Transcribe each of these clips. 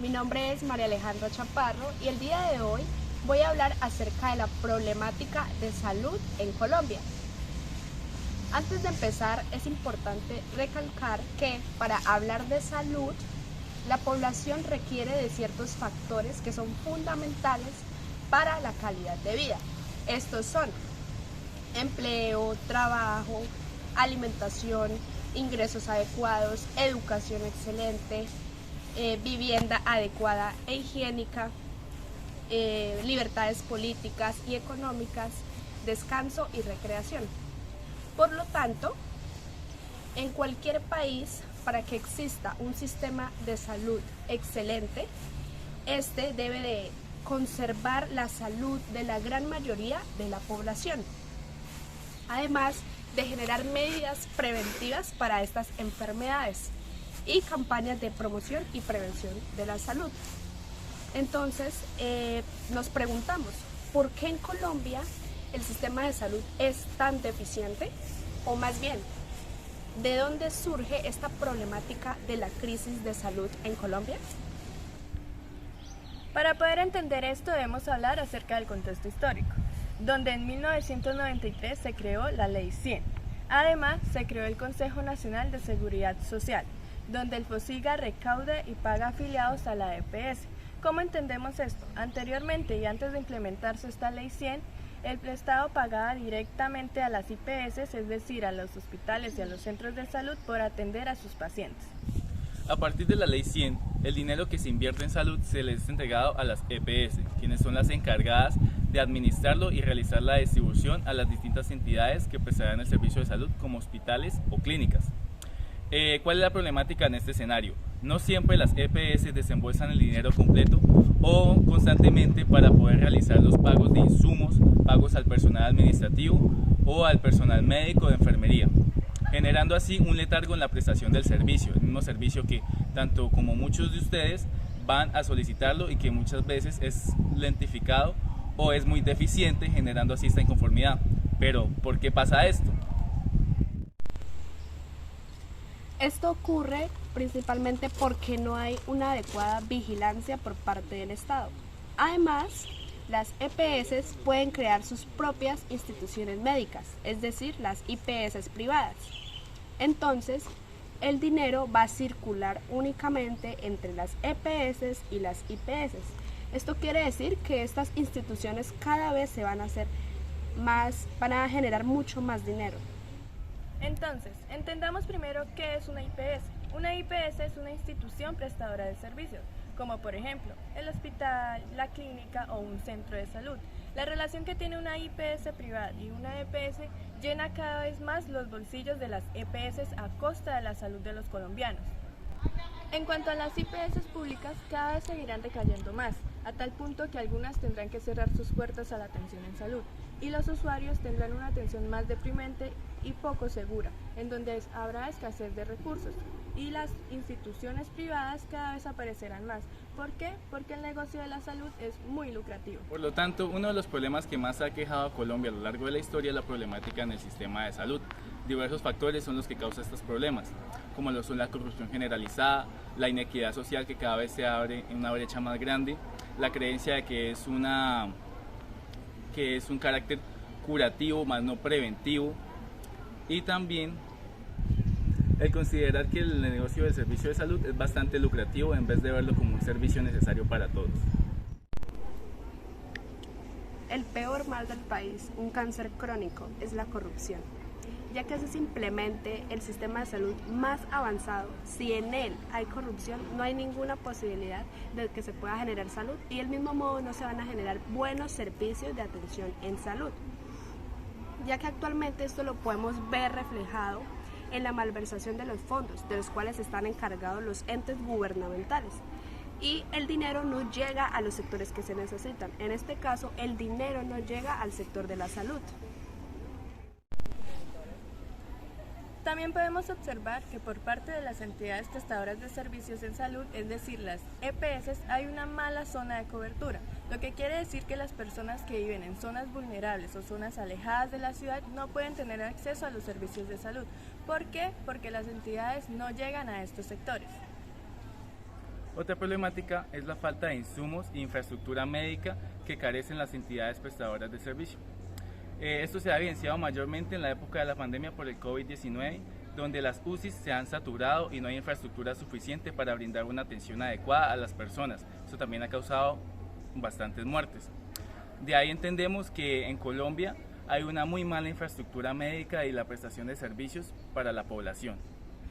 Mi nombre es María Alejandra Chaparro y el día de hoy voy a hablar acerca de la problemática de salud en Colombia. Antes de empezar, es importante recalcar que para hablar de salud, la población requiere de ciertos factores que son fundamentales para la calidad de vida. Estos son empleo, trabajo, alimentación, ingresos adecuados, educación excelente, vivienda adecuada e higiénica, libertades políticas y económicas, descanso y recreación. Por lo tanto, en cualquier país, para que exista un sistema de salud excelente, este debe de conservar la salud de la gran mayoría de la población, además de generar medidas preventivas para estas enfermedades y campañas de promoción y prevención de la salud. Entonces, nos preguntamos, ¿por qué en Colombia el sistema de salud es tan deficiente? O más bien, ¿de dónde surge esta problemática de la crisis de salud en Colombia? Para poder entender esto debemos hablar acerca del contexto histórico, donde en 1993 se creó la Ley 100. Además, se creó el Consejo Nacional de Seguridad Social, donde el FOSIGA recauda y paga afiliados a la EPS. ¿Cómo entendemos esto? Anteriormente y antes de implementarse esta Ley 100, el Estado pagaba directamente a las IPS, es decir, a los hospitales y a los centros de salud por atender a sus pacientes. A partir de la Ley 100, el dinero que se invierte en salud se les es entregado a las EPS, quienes son las encargadas de administrarlo y realizar la distribución a las distintas entidades que prestarán el servicio de salud, como hospitales o clínicas. ¿Cuál es la problemática en este escenario? No siempre las EPS desembolsan el dinero completo o constantemente para poder realizar los pagos de insumos, pagos al personal administrativo o al personal médico de enfermería, generando así un letargo en la prestación del servicio, el mismo servicio que tanto como muchos de ustedes van a solicitarlo y que muchas veces es lentificado o es muy deficiente, generando así esta inconformidad. Pero, ¿por qué pasa esto? Esto ocurre principalmente porque no hay una adecuada vigilancia por parte del Estado. Además, las EPS pueden crear sus propias instituciones médicas, es decir, las IPS privadas. Entonces, el dinero va a circular únicamente entre las EPS y las IPS. Esto quiere decir que estas instituciones cada vez se van a hacer más, van a generar mucho más dinero. Entonces, entendamos primero qué es una IPS. Una IPS es una institución prestadora de servicios, como por ejemplo el hospital, la clínica o un centro de salud. La relación que tiene una IPS privada y una EPS llena cada vez más los bolsillos de las EPS a costa de la salud de los colombianos. En cuanto a las IPS públicas, cada vez seguirán decayendo más, a tal punto que algunas tendrán que cerrar sus puertas a la atención en salud, y los usuarios tendrán una atención más deprimente y poco segura, en donde habrá escasez de recursos, y las instituciones privadas cada vez aparecerán más. ¿Por qué? Porque el negocio de la salud es muy lucrativo. Por lo tanto, uno de los problemas que más ha aquejado a Colombia a lo largo de la historia es la problemática en el sistema de salud. Diversos factores son los que causan estos problemas, como lo son la corrupción generalizada, la inequidad social que cada vez se abre en una brecha más grande, la creencia de que es un carácter curativo más no preventivo, y también el considerar que el negocio del servicio de salud es bastante lucrativo en vez de verlo como un servicio necesario para todos. El peor mal del país, un cáncer crónico, es la corrupción, ya que es simplemente el sistema de salud más avanzado. Si en él hay corrupción, no hay ninguna posibilidad de que se pueda generar salud, y del mismo modo no se van a generar buenos servicios de atención en salud, ya que actualmente esto lo podemos ver reflejado en la malversación de los fondos, de los cuales están encargados los entes gubernamentales, y el dinero no llega a los sectores que se necesitan. En este caso, el dinero no llega al sector de la salud. También podemos observar que por parte de las entidades prestadoras de servicios en salud, es decir, las EPS, hay una mala zona de cobertura, lo que quiere decir que las personas que viven en zonas vulnerables o zonas alejadas de la ciudad no pueden tener acceso a los servicios de salud. ¿Por qué? Porque las entidades no llegan a estos sectores. Otra problemática es la falta de insumos e infraestructura médica que carecen las entidades prestadoras de servicio. Esto se ha evidenciado mayormente en la época de la pandemia por el COVID-19, donde las UCIs se han saturado y no hay infraestructura suficiente para brindar una atención adecuada a las personas. Eso también ha causado bastantes muertes. De ahí entendemos que en Colombia hay una muy mala infraestructura médica y la prestación de servicios para la población.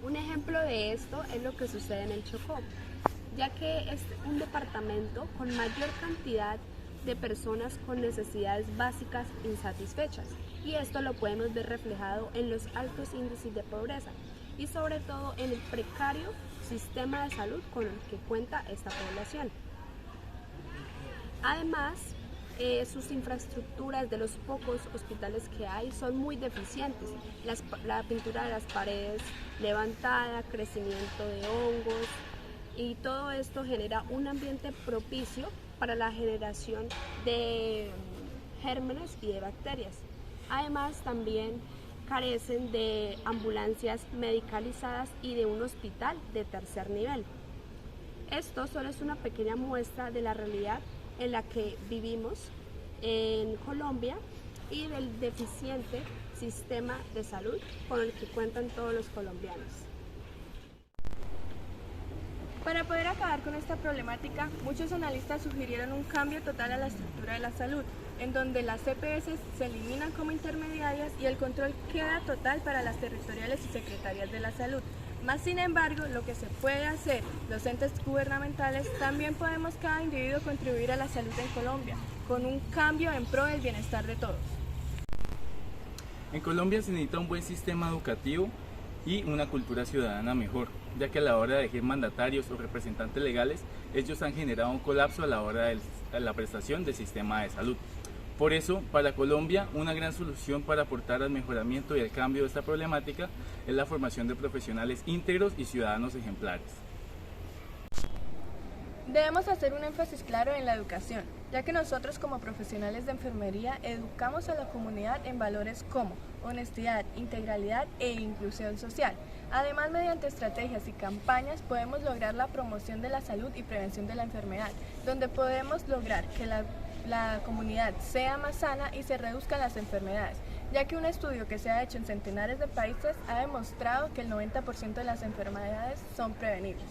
Un ejemplo de esto es lo que sucede en el Chocó, ya que es un departamento con mayor cantidad de personas con necesidades básicas insatisfechas, y esto lo podemos ver reflejado en los altos índices de pobreza y sobre todo en el precario sistema de salud con el que cuenta esta población. Además, sus infraestructuras de los pocos hospitales que hay son muy deficientes. La pintura de las paredes levantada, crecimiento de hongos, y todo esto genera un ambiente propicio para la generación de gérmenes y de bacterias. Además, también carecen de ambulancias medicalizadas y de un hospital de tercer nivel. Esto solo es una pequeña muestra de la realidad en la que vivimos en Colombia y del deficiente sistema de salud con el que cuentan todos los colombianos. Para poder acabar con esta problemática, muchos analistas sugirieron un cambio total a la estructura de la salud, en donde las EPS se eliminan como intermediarias y el control queda total para las territoriales y secretarias de la salud. Más sin embargo, lo que se puede hacer, los entes gubernamentales, también podemos cada individuo contribuir a la salud en Colombia, con un cambio en pro del bienestar de todos. En Colombia se necesita un buen sistema educativo y una cultura ciudadana mejor, ya que a la hora de elegir mandatarios o representantes legales, ellos han generado un colapso a la hora de la prestación del sistema de salud. Por eso, para Colombia, una gran solución para aportar al mejoramiento y al cambio de esta problemática es la formación de profesionales íntegros y ciudadanos ejemplares. Debemos hacer un énfasis claro en la educación, ya que nosotros como profesionales de enfermería educamos a la comunidad en valores como honestidad, integralidad e inclusión social. Además, mediante estrategias y campañas podemos lograr la promoción de la salud y prevención de la enfermedad, donde podemos lograr que la comunidad sea más sana y se reduzcan las enfermedades, ya que un estudio que se ha hecho en centenares de países ha demostrado que el 90% de las enfermedades son prevenibles.